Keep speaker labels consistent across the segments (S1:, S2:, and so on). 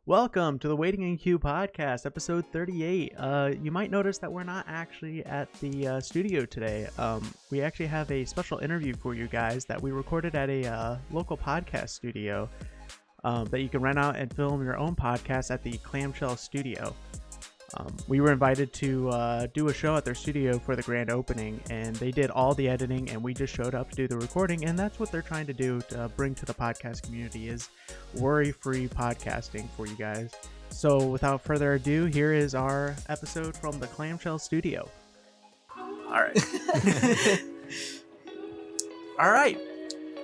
S1: Welcome to the Waiting in Queue podcast, episode 38. You might notice that we're not actually at the studio today. We actually have a special interview for you guys that we recorded at a local podcast studio that you can rent out and film your own podcast at the Clamshell studio. We were invited to do a show at their studio for the grand opening, and they did all the editing, and we just showed up to do the recording, and that's what they're trying to do to bring to the podcast community is worry-free podcasting for you guys. So without further ado, here is our episode from the Clamshell studio. All right. All right.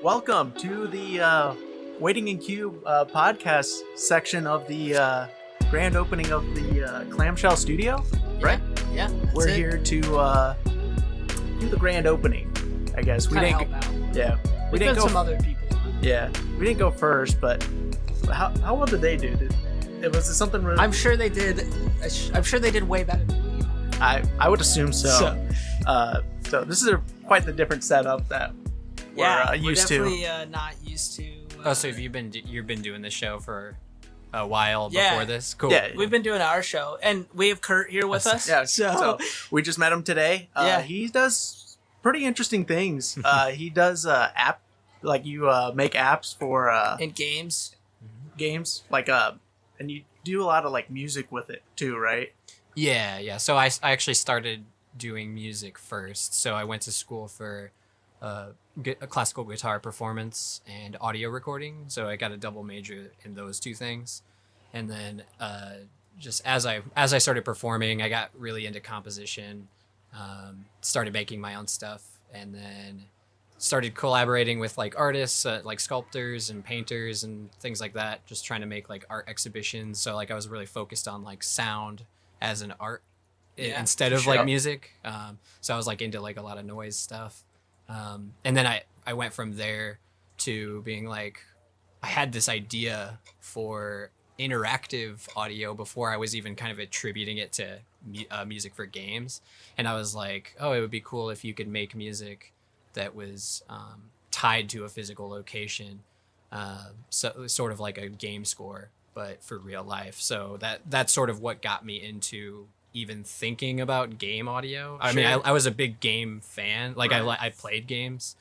S1: Welcome to the Waiting in Queue podcast section of the grand opening of the Clamshell studio, right?
S2: Yeah.
S1: We're here to do the grand opening, I guess.
S2: We didn't help out.
S1: Yeah.
S2: We didn't go some other people.
S1: Yeah. We didn't go first, but how well did they do? Was it something really...
S2: I'm sure they did way better than we are.
S1: I would assume so. So this is quite the different setup that we're used to.
S2: We're definitely not used to.
S3: So have you've been doing this show for a while before this? Cool.
S2: Yeah, we've been doing our show, and we have Kurt here with us.
S1: Yeah, so we just met him today. He does pretty interesting things. He does you make apps for
S2: in games,
S1: like and you do a lot of like music with it too, right?
S3: Yeah. So I actually started doing music first. So I went to school for a classical guitar performance and audio recording. So I got a double major in those two things. And then just as I started performing, I got really into composition, started making my own stuff, and then started collaborating with like artists, like sculptors and painters and things like that, just trying to make like art exhibitions. So like I was really focused on like sound as an art instead of like music. So I was like into like a lot of noise stuff. And then I went from there to being like, I had this idea for interactive audio before I was even kind of attributing it to music for games. And I was like, oh, it would be cool if you could make music that was tied to a physical location. So it was sort of like a game score, but for real life. So that's sort of what got me into even thinking about game audio. I mean, I was a big game fan. Like I played games,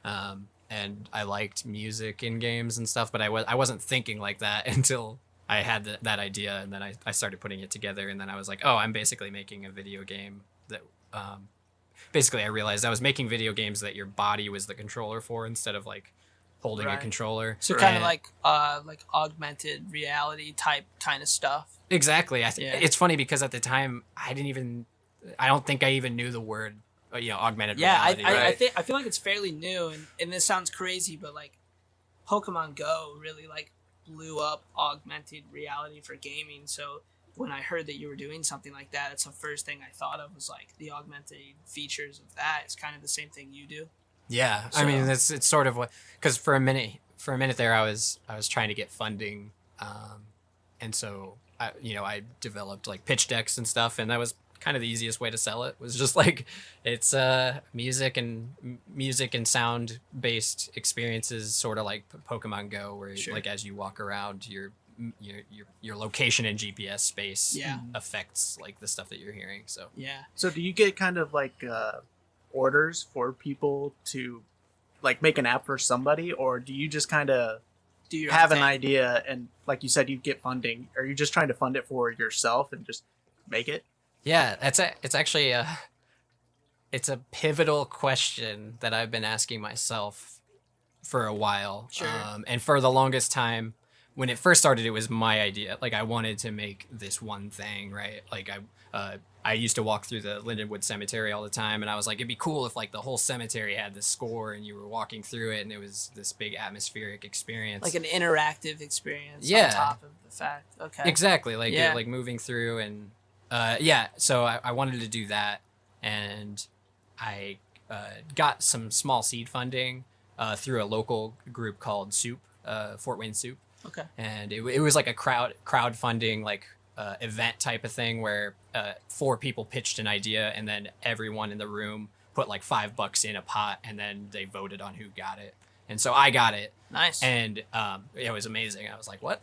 S3: and I liked music in games and stuff. But I wasn't thinking like that until I had that idea, and then I started putting it together. And then I was like, oh, I'm basically making a video game that. Basically, I realized I was making video games that your body was the controller for instead of like holding a controller.
S2: So kind of like augmented reality type kind of stuff.
S3: Exactly. It's funny because at the time I don't think I even knew the word, augmented reality.
S2: I feel like it's fairly new, and this sounds crazy, but like Pokemon Go really like blew up augmented reality for gaming. So when I heard that you were doing something like that, it's the first thing I thought of was like the augmented features of that. It's kind of the same thing you do.
S3: Yeah, so, I mean it's sort of what, because for a minute there I was trying to get funding, and so I developed like pitch decks and stuff, and that was kind of the easiest way to sell it. Was just like it's music and sound based experiences, sort of like Pokemon Go, where like as you walk around your location in GPS space affects like the stuff that you're hearing. So
S1: do you get kind of like orders for people to like make an app for somebody, or do you just kind of have an idea and like you said you get funding? Are you just trying to fund it for yourself and just make it?
S3: Yeah, it's actually it's a pivotal question that I've been asking myself for a while.
S2: Sure.
S3: And for the longest time, when it first started, it was my idea. Like I wanted to make this one thing, right? Like I used to walk through the Lindenwood Cemetery all the time, and I was like, it'd be cool if like the whole cemetery had this score and you were walking through it, and it was this big atmospheric experience,
S2: like an interactive experience. On top of the fact, okay,
S3: exactly, like like moving through and So I wanted to do that, and I got some small seed funding through a local group called Soup, Fort Wayne Soup.
S2: Okay.
S3: And it was like a crowdfunding like event type of thing where 4 people pitched an idea, and then everyone in the room put like $5 in a pot, and then they voted on who got it. And so I got it.
S2: Nice.
S3: And it was amazing. I was like, what?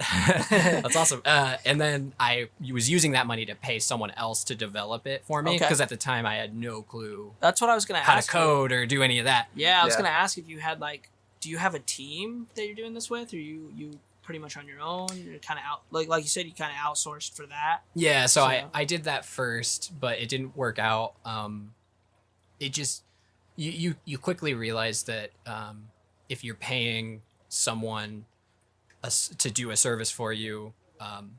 S3: That's awesome. And then I was using that money to pay someone else to develop it for me, because at the time I had no clue
S2: That's what I was going to
S3: how
S2: ask
S3: to code or do any of that.
S2: Yeah, I was going to ask if you had like, do you have a team that you're doing this with, or you pretty much on your own? You're kind of out, like you said, you kind of outsourced for that.
S3: Yeah, so I did that first, but it didn't work out. It just you quickly realize that if you're paying someone to do a service for you,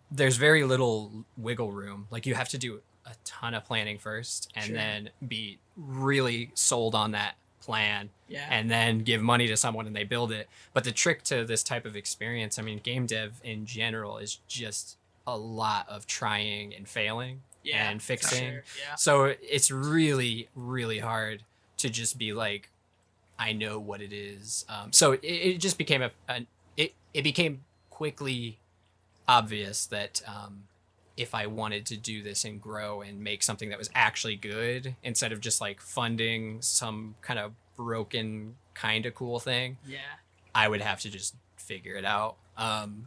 S3: there's very little wiggle room. Like, you have to do a ton of planning first, and then be really sold on that plan, and then give money to someone and they build it. But the trick to this type of experience, I mean, game dev in general is just a lot of trying and failing and fixing. So it's really, really hard to just be like, I know what it is. So it just became it became quickly obvious that if I wanted to do this and grow and make something that was actually good, instead of just like funding some kind of broken kind of cool thing, I would have to just figure it out.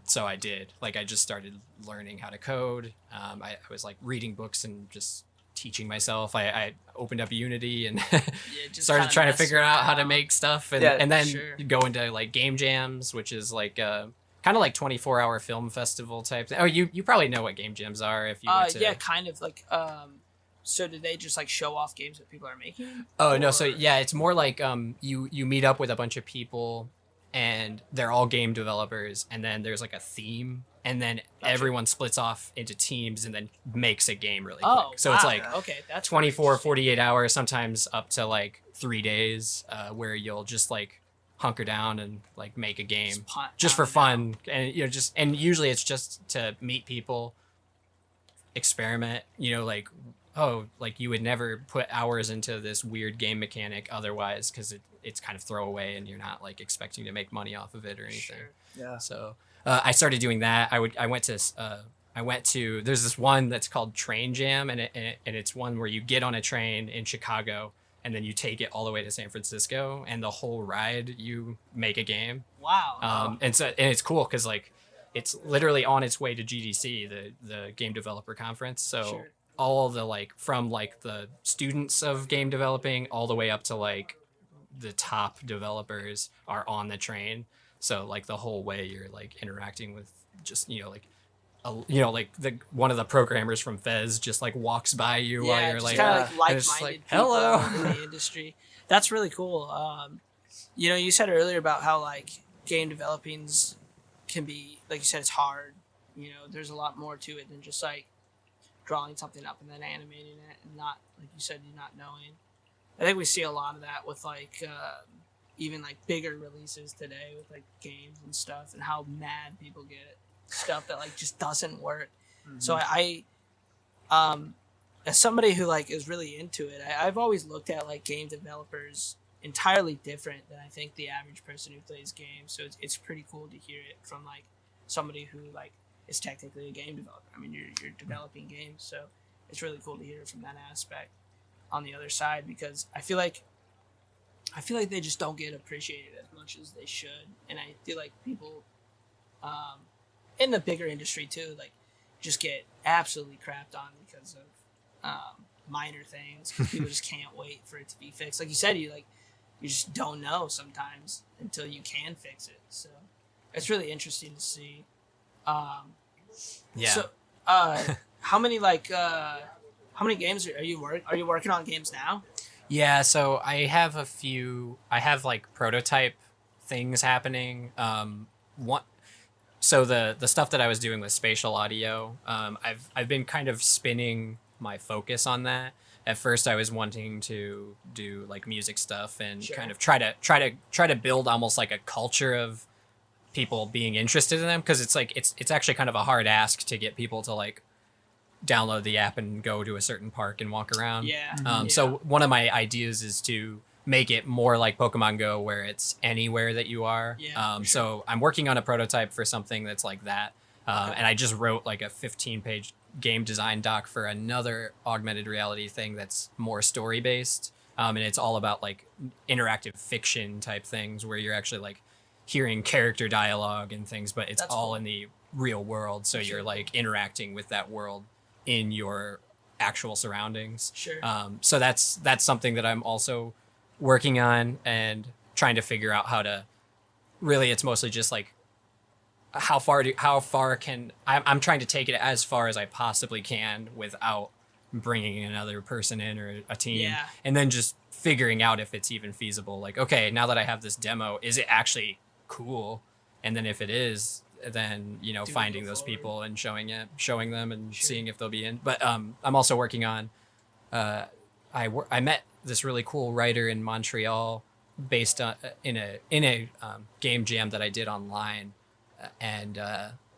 S3: So I did. Like, I just started learning how to code. I was like reading books and just teaching myself. I opened up Unity and started trying to figure out how to make stuff, and then go into like game jams, which is like kind of like 24-hour film festival type thing. Oh, you probably know what game jams are if you went to...
S2: Yeah, kind of like so do they just like show off games that people are making?
S3: Oh, no, so yeah, it's more like you meet up with a bunch of people and they're all game developers, and then there's like a theme, and then everyone splits off into teams and then makes a game really quick. So it's like
S2: that's
S3: 24, 48 hours, sometimes up to like 3 days, where you'll just like hunker down and like make a game just for fun. And and usually it's just to meet people, experiment, like, oh, like you would never put hours into this weird game mechanic otherwise, because it's kind of throwaway and you're not like expecting to make money off of it or anything. So I started doing that. I went to there's this one that's called Train Jam, and it's one where you get on a train in Chicago and then you take it all the way to San Francisco, and the whole ride you make a game.
S2: Wow.
S3: And it's cool because like it's literally on its way to GDC, the Game Developer Conference. So all the like from like the students of game developing all the way up to like the top developers are on the train. So like the whole way you're like interacting with just like the one of the programmers from Fez just like walks by you while you're like
S2: kind of like
S3: hello
S2: in the industry. That's really cool. You said earlier about how like game developing's can be, like you said, it's hard. There's a lot more to it than just like drawing something up and then animating it, and not, like you said, you not knowing. I think we see a lot of that with like even like bigger releases today with like games and stuff, and how mad people get at stuff that like just doesn't work. So I as somebody who like is really into it, I've always looked at like game developers entirely different than I think the average person who plays games. So it's pretty cool to hear it from like somebody who like is technically a game developer. I mean, you're developing games, so it's really cool to hear it from that aspect on the other side, because I feel like they just don't get appreciated as much as they should. And I feel like people in the bigger industry too, like, just get absolutely crapped on because of minor things, because people just can't wait for it to be fixed. Like you said, you just don't know sometimes until you can fix it. So it's really interesting to see. So how many games are you working on games now?
S3: Yeah, so I have a few. I have like prototype things happening. So the stuff that I was doing with spatial audio, I've been kind of spinning my focus on that. At first, I was wanting to do like music stuff and kind of try to build almost like a culture of people being interested in them, because it's like it's actually kind of a hard ask to get people to like download the app and go to a certain park and walk around. So one of my ideas is to make it more like Pokemon Go, where it's anywhere that you are. So I'm working on a prototype for something that's like that. And I just wrote like a 15-page game design doc for another augmented reality thing that's more story based. And it's all about like interactive fiction type things where you're actually like hearing character dialogue and things, but it's
S2: That's
S3: all
S2: cool.
S3: in the real world. So
S2: Sure.
S3: you're like interacting with that world in your actual surroundings.
S2: Sure.
S3: So that's something that I'm also working on and trying to figure out how to really, it's mostly just like how far can I'm trying to take it as far as I possibly can without bringing another person in or a team.
S2: Yeah.
S3: And then just figuring out if it's even feasible. Like, okay, now that I have this demo, is it actually cool? And then if it is, then, you know,
S2: Do we
S3: finding
S2: go
S3: those
S2: forward?
S3: people and showing them and
S2: Sure.
S3: seeing if they'll be in. But I'm also working on I met this really cool writer in Montreal based on in a game jam that I did online, and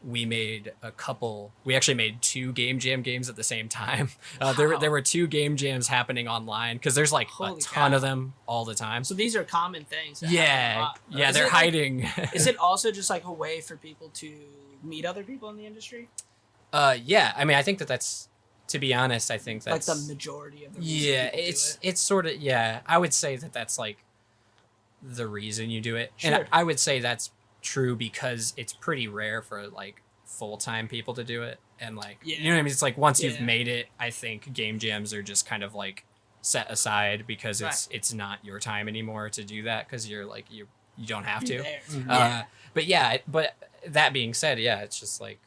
S3: we actually made 2 game jam games at the same time. There were 2 game jams happening online because there's like
S2: Holy
S3: a ton
S2: cow.
S3: of them all the time.
S2: So these are common things. that happen a
S3: Yeah,
S2: lot.
S3: yeah,
S2: Is
S3: they're
S2: it, like-
S3: hiding.
S2: Is it also just like a way for people to meet other people in the industry?
S3: Yeah, I mean, I think that's, to be honest, I think that's
S2: Like the majority of the reason
S3: yeah,
S2: people do it.
S3: it's sort of, yeah, I would say that's like the reason you do it.
S2: Sure.
S3: And I would say that's true because it's pretty rare for like full-time people to do it. And like,
S2: Yeah.
S3: you know what I mean? It's like once you've
S2: Yeah.
S3: made it, I think game jams are just kind of like set aside because
S2: Right.
S3: it's not your time anymore to do that because you're like, you don't have
S2: Be
S3: to.
S2: there.
S3: But yeah, but that being said, yeah, it's just like,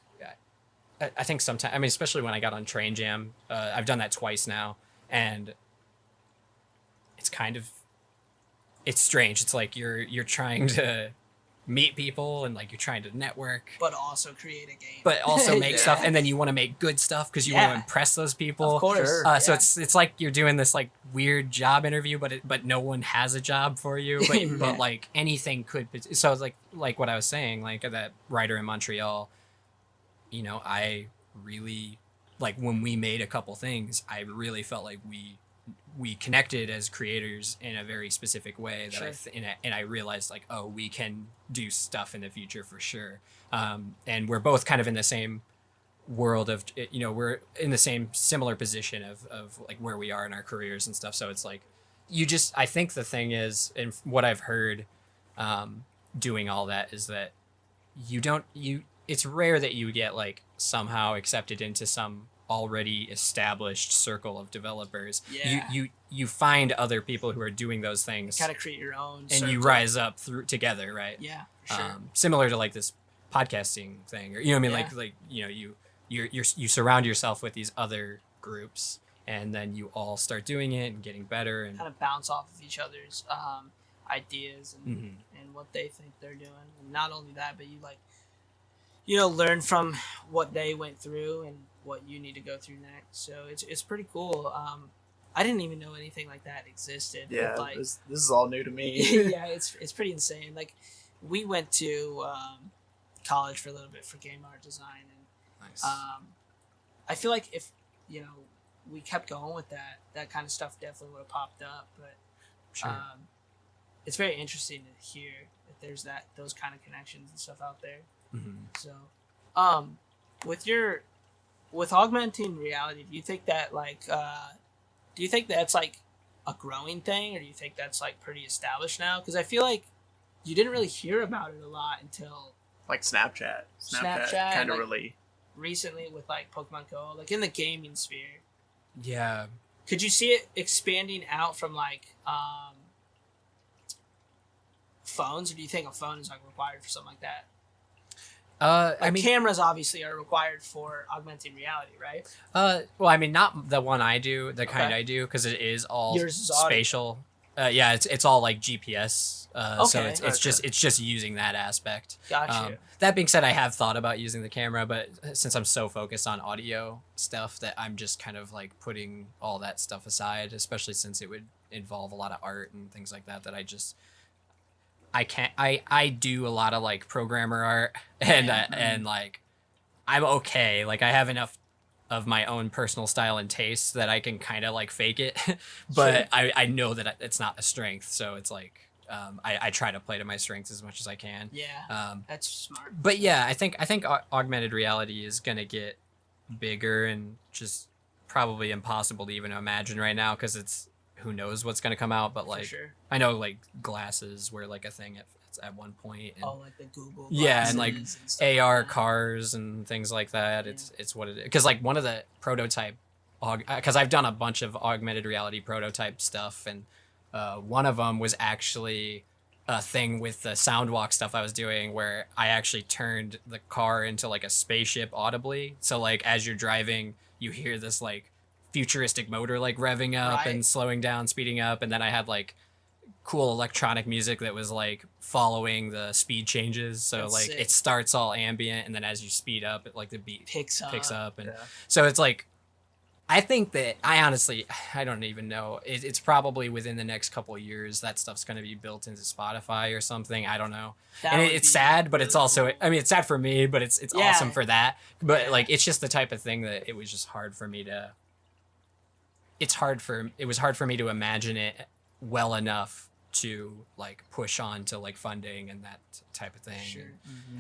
S3: I think sometimes, I mean, especially when I got on Train Jam, I've done that twice now, and it's kind of, it's strange. It's like you're trying to meet people and like you're trying to network,
S2: But also create a game.
S3: but also make
S2: Yeah.
S3: stuff, and then you want to make good stuff because you want
S2: Yeah.
S3: to impress those people.
S2: Of course.
S4: Sure.
S3: So
S2: Yeah.
S3: it's like you're doing this like weird job interview, but no one has a job for you. But
S2: Yeah.
S3: but like anything could. So it's like what I was saying, like that writer in Montreal. You know, I really like when we made a couple things. I really felt like we connected as creators in a very specific way that
S2: Sure.
S3: and I realized like, oh, we can do stuff in the future for sure. And we're both kind of in the same world of, you know, we're in the same similar position of like where we are in our careers and stuff. So it's like, I think the thing is, and what I've heard, doing all that is that it's rare that you get like somehow accepted into some already established circle of developers.
S2: Yeah.
S3: You find other people who are doing those things
S2: Kind of create your own.
S3: and you
S2: circle.
S3: rise up through together, right?
S2: Yeah, for sure.
S3: Similar to like this podcasting thing, or you know what I mean,
S2: Yeah.
S3: like you know, you surround yourself with these other groups, and then you all start doing it and getting better, and
S2: Kind of bounce off of each other's ideas and
S3: Mhm.
S2: and what they think they're doing. And not only that, but you like, you know, learn from what they went through and what you need to go through next. So it's pretty cool. I didn't even know anything like that existed.
S4: Yeah,
S2: But, like,
S4: this is all new to me.
S2: yeah, it's pretty insane. Like, we went to college for a little bit for game art design, and
S3: nice.
S2: I feel like if, you know, we kept going with that kind of stuff definitely would have popped up. But
S3: Sure.
S2: it's very interesting to hear that there's those kind of connections and stuff out there.
S3: Mhm.
S2: So, with augmenting reality, do you think that do you think that's like a growing thing, or do you think that's like pretty established now? Because I feel like you didn't really hear about it a lot until
S4: Like Snapchat.
S2: Snapchat,
S4: kind of
S2: like-
S4: really.
S2: recently with like Pokemon Go, like in the gaming sphere.
S3: Yeah.
S2: Could you see it expanding out from like phones, or do you think a phone is like required for something like that?
S3: I
S2: Like
S3: mean,
S2: cameras obviously are required for augmenting reality, right?
S3: well, I mean, not the one I do, the kind
S2: Okay.
S3: I do, because it is all
S2: Yours is audio.
S3: spatial. Yeah, it's all like GPS. So
S2: Okay.
S3: it's just using that aspect.
S2: Gotcha.
S3: That being said, I have thought about using the camera, but since I'm so focused on audio stuff, that I'm just kind of like putting all that stuff aside, especially since it would involve a lot of art and things like that. That I can't. I do a lot of like programmer art, and and like I'm okay. Like I have enough of my own personal style and taste that I can kind of like fake it, but
S2: Sure.
S3: I know that it's not a strength, so it's like I try to play to my strengths as much as I can.
S2: Yeah, that's smart.
S3: But yeah, I think augmented reality is gonna get bigger and just probably impossible to even imagine right now because it's who knows what's gonna come out. But
S2: For
S3: like
S2: sure.
S3: I know like glasses were like a thing at at one point. And,
S2: like the Google.
S3: Yeah, and like
S2: stuff
S3: AR
S2: like that.
S3: cars and things like that.
S2: Yeah.
S3: It's what it is. Because like one of the prototype, because I've done a bunch of augmented reality prototype stuff, and one of them was actually a thing with the soundwalk stuff I was doing where I actually turned the car into like a spaceship audibly. So like as you're driving, you hear this like futuristic motor like revving up
S2: Right.
S3: and slowing down, speeding up, and then I had like cool electronic music that was like following the speed changes. So
S2: That's
S3: like
S2: sick.
S3: it starts all ambient, and then as you speed up, it like the beat
S2: Picks up.
S3: and
S4: Yeah.
S3: so it's like I think that I don't even know. It's probably within the next couple of years that stuff's going to be built into Spotify or something. I don't know.
S2: That
S3: And
S2: would
S3: it's
S2: be
S3: sad, but it's
S2: really
S3: also,
S2: cool.
S3: I mean, it's sad for me, but it's
S2: Yeah.
S3: awesome for that. But
S2: Yeah.
S3: like, it's just the type of thing that it was just hard for me to, it was hard for me to imagine it well enough to like push on to like funding and that type of thing.
S2: Sure.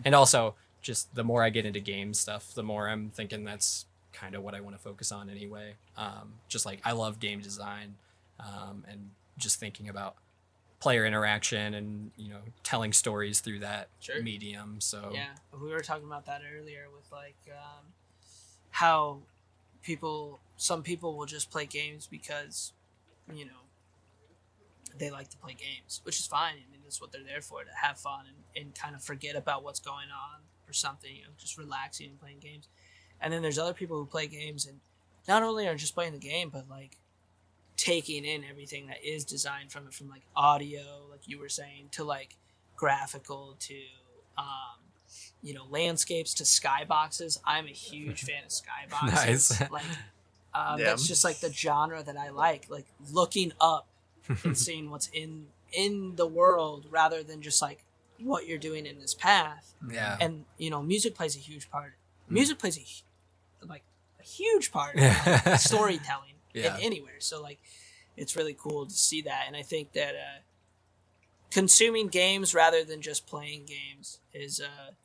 S3: And also just the more I get into game stuff, the more I'm thinking that's kind of what I want to focus on anyway. Just like I love game design, and just thinking about player interaction and telling stories through that
S2: Sure.
S3: medium. So
S2: Yeah, we were talking about that earlier with like how some people will just play games because they like to play games, which is fine. I mean, that's what they're there for, to have fun and kind of forget about what's going on or something, just relaxing and playing games. And then there's other people who play games and not only are just playing the game, but like taking in everything that is designed from it, from like audio, like you were saying, to like graphical, to landscapes, to skyboxes. I'm a huge fan of skyboxes.
S3: Nice.
S2: Like
S4: Yeah.
S2: that's just like the genre that I like looking up and seeing what's in the world rather than just like what you're doing in this path.
S3: Yeah.
S2: And music plays a huge part. Music plays a huge part of like, storytelling
S3: Yeah.
S2: anywhere. So like it's really cool to see that, and I think that consuming games rather than just playing games is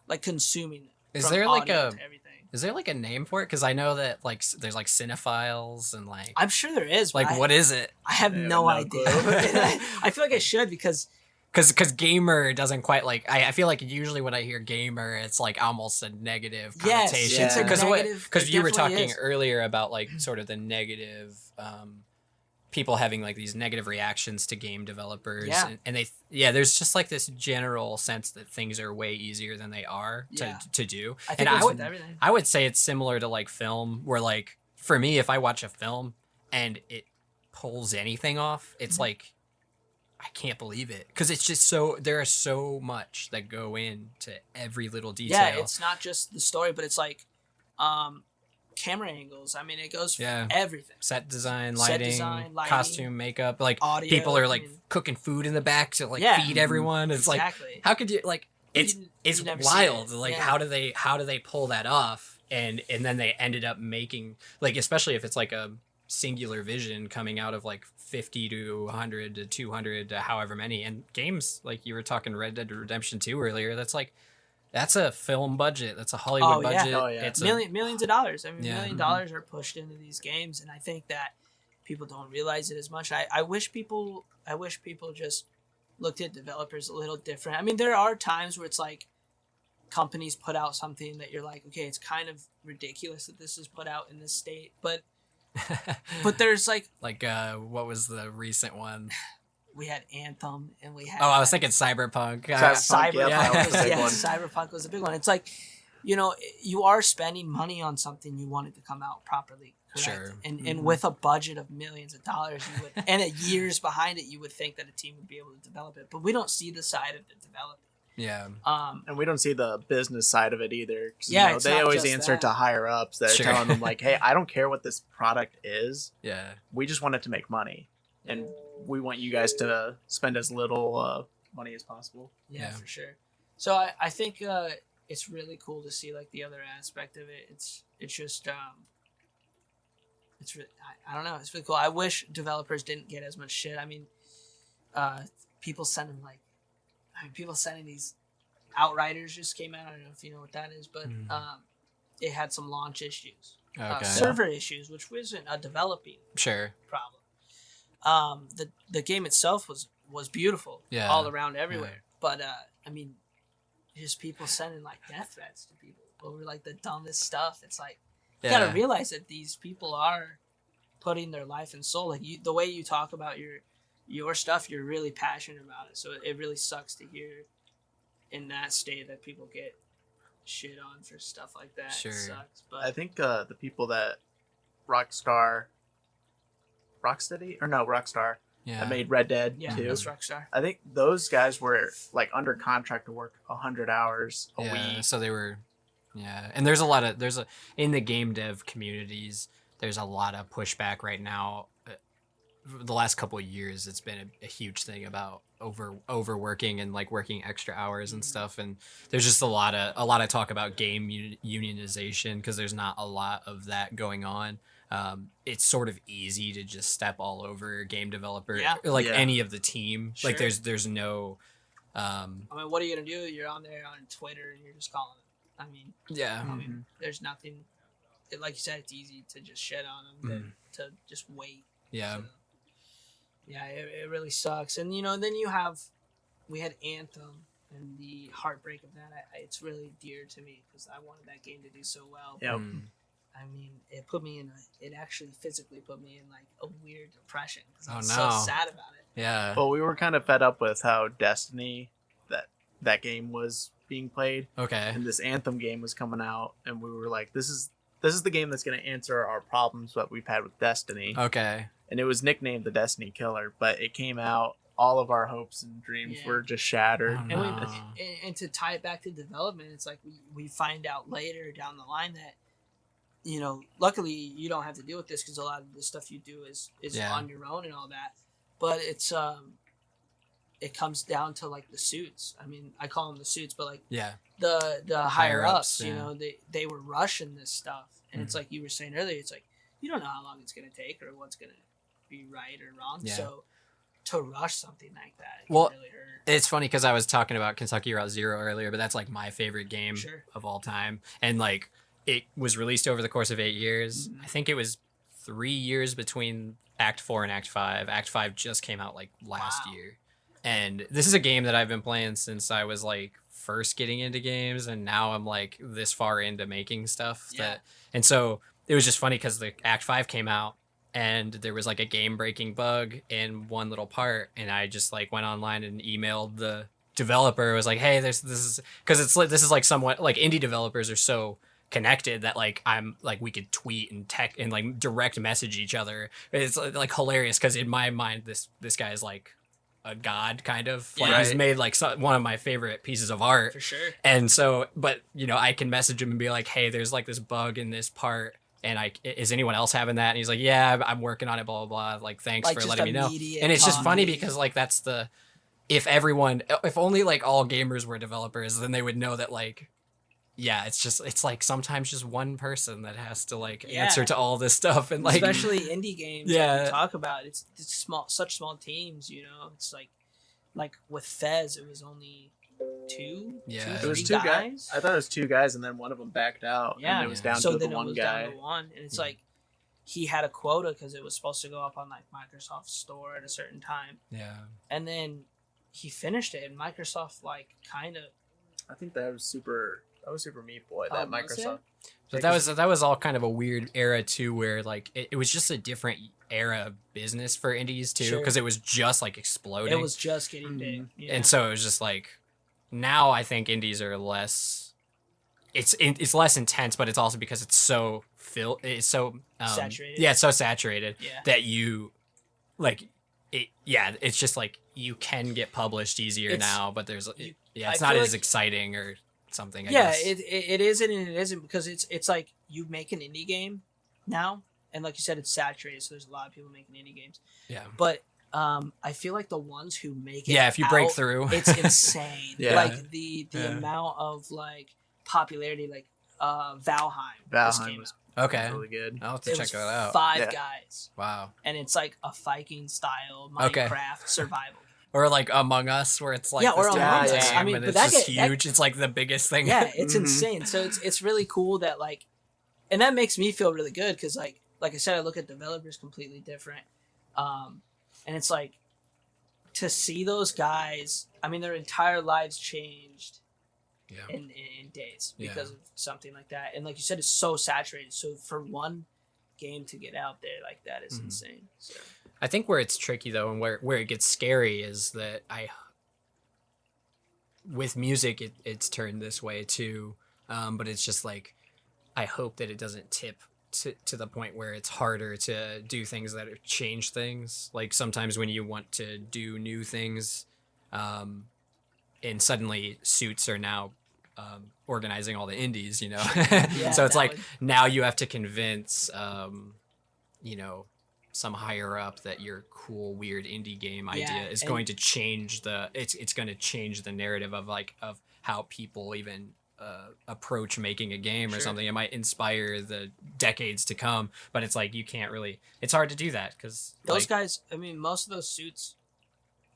S2: like consuming.
S3: Is
S2: from
S3: there like
S2: audio
S3: a
S2: to everything?
S3: Is there like a name for it? Because I know that like there's like cinephiles and like
S2: I'm sure there is. But
S3: what is it?
S2: I have no idea. I feel like I should because
S3: Because gamer doesn't quite like I feel like usually when I hear gamer, it's like almost a negative
S2: Yes,
S3: connotation.
S4: it's a
S2: negative-
S3: Because
S2: it
S3: you were
S2: definitely
S3: talking
S2: is.
S3: earlier about like sort of the negative people having like these negative reactions to game developers,
S2: Yeah.
S3: and there's just like this general sense that things are way easier than they are
S2: Yeah.
S3: to do.
S2: I think
S3: and
S2: it's with everything.
S3: I would say it's similar to like film, where like for me, if I watch a film and it pulls anything off, it's
S2: Mm-hmm.
S3: like I can't believe it, because it's just there is so much that go into every little detail.
S2: Yeah, it's not just the story, but it's like camera angles. I mean, it goes for
S3: Yeah.
S2: everything.
S3: set design,
S2: Set
S3: lighting,
S2: design, lighting,
S3: costume, makeup. Like
S2: audio,
S3: people are like
S2: I mean-
S3: cooking food in the back to like
S2: Yeah.
S3: feed everyone. It's
S2: Exactly.
S3: like how could you like it's
S2: You never see
S3: wild.
S2: it.
S3: Like
S2: Yeah.
S3: how do they pull that off? And then they ended up making, like, especially if it's like a singular vision coming out of like 50 to 100 to 200 to however many. And games, like you were talking Red Dead Redemption 2 earlier, that's a film budget, that's a Hollywood
S2: Oh, yeah.
S3: budget.
S4: Oh, yeah.
S3: It's
S2: Millions of dollars. I mean,
S3: Yeah.
S2: $1 million are pushed into these games, and I think that people don't realize it as much. I wish people just looked at developers a little different. I mean, there are times where it's like companies put out something that you're like, okay, it's kind of ridiculous that this is put out in this state, but there's like,
S3: like what was the recent one?
S2: we had Anthem and we had
S3: Oh, I was thinking Cyberpunk.
S4: Cyberpunk,
S2: Cyberpunk.
S4: yeah, that was a big one.
S2: Cyberpunk was a big one. It's like, you are spending money on something, you want it to come out properly, correct?
S3: Sure.
S2: And with a budget of millions of dollars, you would, and years behind it, you would think that a team would be able to develop it. But we don't see the side of the development.
S3: Yeah.
S4: And we don't see the business side of it either. 'Cause,
S2: Yeah, it's
S4: they
S2: not
S4: always
S2: just
S4: answer
S2: that.
S4: to higher ups that
S3: Sure.
S4: are telling them like, "Hey, I don't care what this product is.
S3: Yeah.
S4: We just want it to make money, and we want you guys to spend as little money as possible."
S2: Yeah,
S3: Yeah.
S2: for sure. So I think it's really cool to see like the other aspect of it. It's just it's really, I don't know, it's really cool. I wish developers didn't get as much shit. I mean, people sending these Outriders just came out. I don't know if you know what that is, but it had some launch issues,
S3: Okay.
S2: server issues, which wasn't a developing
S3: Sure.
S2: problem. The game itself was beautiful,
S3: Yeah.
S2: all around everywhere. But I mean, just people sending like death threats to people over like the dumbest stuff. It's like you gotta realize that these people are putting their life and soul. Like the way you talk about your stuff, you're really passionate about it. So it really sucks to hear in that state that people get shit on for stuff like that.
S3: Sure.
S2: It sucks. But
S4: I think the people that Rockstar that made Red Dead
S2: yeah,
S4: 2.
S2: that's Rockstar.
S4: I think those guys were like under contract to work 100 hours a
S3: Yeah,
S4: week.
S3: so they were, and in the game dev communities, there's a lot of pushback right now. The last couple of years, it's been a huge thing about overworking and like working extra hours and stuff. And there's just a lot of talk about game unionization because there's not a lot of that going on. It's sort of easy to just step all over a game developer, any of the team.
S2: Sure.
S3: Like there's no.
S2: I mean, what are you gonna do? You're on there on Twitter and you're just calling it. I mean,
S3: Yeah.
S2: there's nothing. Like you said, it's easy to just shit on them to just wait.
S3: Yeah.
S2: So, yeah, it really sucks. And then we had Anthem and the heartbreak of that. It's really dear to me because I wanted that game to do so well.
S4: Yep.
S2: I mean, it actually physically put me in like a weird depression because I
S3: Oh,
S2: was
S3: no.
S2: so sad about it.
S3: Yeah.
S4: Well, we were kind of fed up with how Destiny, that game was being played,
S3: Okay.
S4: and this Anthem game was coming out, and we were like, this is the game that's going to answer our problems that we've had with Destiny.
S3: Okay.
S4: And it was nicknamed the Destiny Killer, but it came out, all of our hopes and dreams were just shattered.
S3: Oh,
S2: And,
S3: no.
S2: and to tie it back to development, it's like we find out later down the line that, luckily you don't have to deal with this because a lot of the stuff you do is on your own and all that. But it's it comes down to like the suits. I mean, I call them the suits, but like the higher ups, they were rushing this stuff, and it's like you were saying earlier, it's like you don't know how long it's gonna take or what's gonna be right or wrong.
S3: Yeah.
S2: So to rush something like that,
S3: Well,
S2: can really hurt.
S3: It's funny because I was talking about Kentucky Route Zero earlier, but that's like my favorite game of all time. And like it was released over the course of 8 years. I think it was 3 years between Act 4 and Act 5. Act 5 just came out like last year. And this is a game that I've been playing since I was like first getting into games, and now I'm like this far into making stuff and so it was just funny because the Act 5 came out and there was like a game breaking bug in one little part, and I just like went online and emailed the developer. It was like, hey, this is because this is like somewhat like indie developers are so connected that like I'm like we could tweet and tech and like direct message each other. It's like hilarious because in my mind this guy is like a god kind of like he's made like one of my favorite pieces of art
S2: For sure.
S3: and so but I can message him and be like, hey, there's like this bug in this part and is anyone else having that? And he's like, yeah, I'm working on it, blah blah blah, like thanks
S2: Like,
S3: for
S2: just
S3: letting me know. And it's just funny because like that's the if only like all gamers were developers, then they would know that like it's like sometimes just one person that has to like answer to all this stuff, and like
S2: especially indie games that we talk about, it's such small teams, it's like with Fez it was only two
S4: it was two guys. I thought it was two guys and then one of them backed out and it was down to the one guy.
S2: Down to one, and it's like he had a quota because it was supposed to go up on like Microsoft Store at a certain time, and then he finished it and Microsoft like kind of
S4: I think that was super meat boy, that Microsoft.
S3: But that was all kind of a weird era too, where like it was just a different era of business for indies too, because it was just like exploding.
S2: It was just getting big,
S3: and so it was just like now I think indies are less. It's less intense, but it's also because it's so
S2: saturated.
S3: Yeah, it's so saturated that you like it. Yeah, it's just like you can get published easier now, but it's not as exciting or something. I guess.
S2: It isn't and it isn't because it's like you make an indie game now, and like you said, it's saturated, so there's a lot of people making indie games.
S3: Yeah,
S2: but I feel like the ones who make it,
S3: if you break through,
S2: it's insane. Like the amount of like popularity, like Valheim
S4: was
S3: okay,
S4: really good.
S3: I'll have to check that out.
S2: 5 guys.
S3: Wow,
S2: and it's like a Viking style Minecraft survival.
S3: Or like Among Us, where it's like
S2: or Among Us. I mean,
S3: and
S2: but
S3: it's just huge. It's like the biggest thing.
S2: Yeah, it's insane. So it's really cool that like, and that makes me feel really good because like I said, I look at developers completely different, and it's like to see those guys, I mean, their entire lives changed
S3: Yeah.
S2: in days because of something like that. And like you said, it's so saturated. So for one game to get out there like that is insane. So
S3: I think where it's tricky though, and where it gets scary is that with music, it's turned this way too. But it's just like, I hope that it doesn't tip to the point where it's harder to do things that change things. Like sometimes when you want to do new things, and suddenly Suits are now organizing all the indies, you know. So it's like now you have to convince, you know, some higher up that your cool weird indie game idea is going to change it's going to change the narrative of how people even approach making a game or something. It might inspire the decades to come, but it's like you can't really. It's hard to do that because
S2: those guys. I mean, most of those Suits,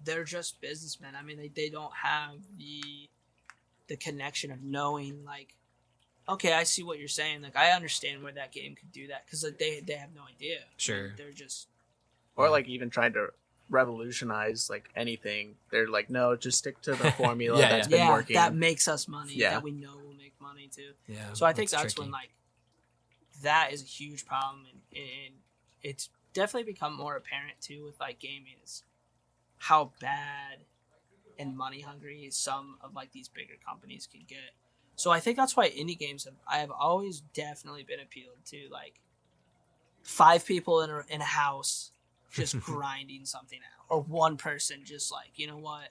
S2: they're just businessmen. I mean, they don't have the connection of knowing like, okay, I see what you're saying. Like, I understand where that game could do that because like, they have no idea.
S3: Sure,
S2: they're just
S4: or like even trying to revolutionize like anything. They're like, no, just stick to the formula that's been working.
S2: That makes us money. That we know will make money too.
S3: Yeah.
S2: So I think that's
S3: tricky.
S2: when like that is a huge problem, and it's definitely become more apparent too with like gaming is how bad and money hungry some of like these bigger companies can get. So I think that's why indie games I have always definitely been appealed to, like 5 people in a house just grinding something out, or one person just like, you know what,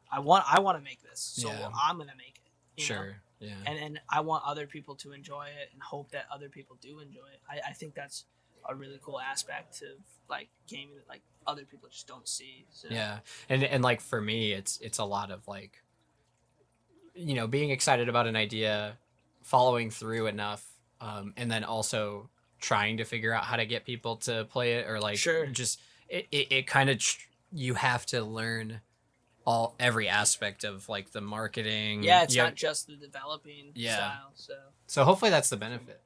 S2: I want to make this, so I'm gonna make it. You know?
S3: Yeah.
S2: And I want other people to enjoy it and hope that other people do enjoy it. I think that's a really cool aspect of like gaming that like other people just don't see. So.
S3: Yeah, and like for me, it's a lot of like, you know, being excited about an idea, following through enough, and then also trying to figure out how to get people to play it, or like just it kind of you have to learn every aspect of like the marketing.
S2: Yeah, it's not just the developing style.
S3: So hopefully that's the benefit.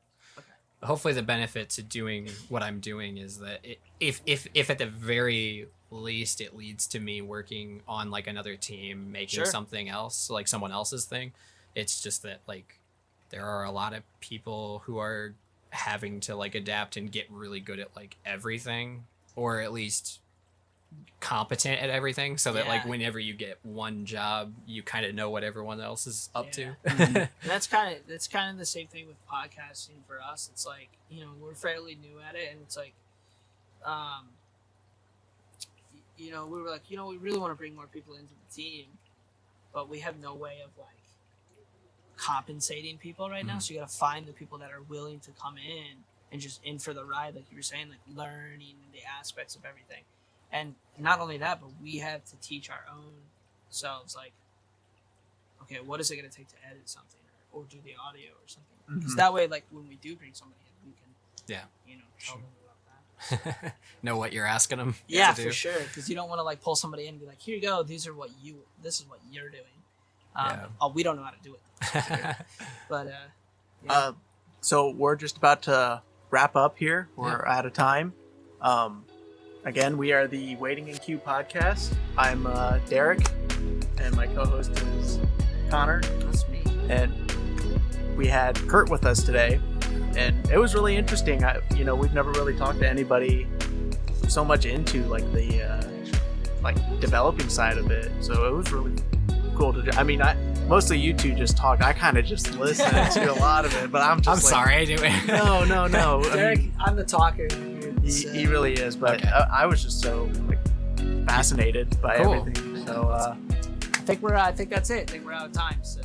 S3: Hopefully the benefit to doing what I'm doing is that if at the very least it leads to me working on like another team making something else, like someone else's thing. It's just that like there are a lot of people who are having to like adapt and get really good at like everything, or at least competent at everything, so that like whenever you get one job you kind of know what everyone else is up to.
S2: And that's kind of the same thing with podcasting for us. It's like, you know, we're fairly new at it, and it's like you know, we were like, you know, we really want to bring more people into the team, but we have no way of like compensating people right now, so you got to find the people that are willing to come in and just in for the ride, like you were saying, like learning the aspects of everything. And not only that, but we have to teach our own selves, like, okay, what is it going to take to edit something or do the audio or something? Because that way, like, when we do bring somebody in, we can, you know, tell them about that.
S3: Know what you're asking them.
S2: Yeah, for sure. Because you don't want to, like, pull somebody in and be like, here you go, this is what you're doing. We don't know how to do it. But,
S4: so we're just about to wrap up here. We're out of time. Again, we are the Waiting in Queue podcast. I'm Derek, and my co-host is Connor.
S2: That's me.
S4: And we had Kurt with us today, and it was really interesting. You know, we've never really talked to anybody so much into like the like developing side of it. So it was really cool to do. I mean, mostly you two just talk. I kind of just listen to a lot of it, but I'm
S3: sorry, I didn't.
S4: No.
S2: Derek, I'm the talker.
S4: He really is, but I was just so like fascinated by everything. So
S2: I think that's it. I think we're out of time. So.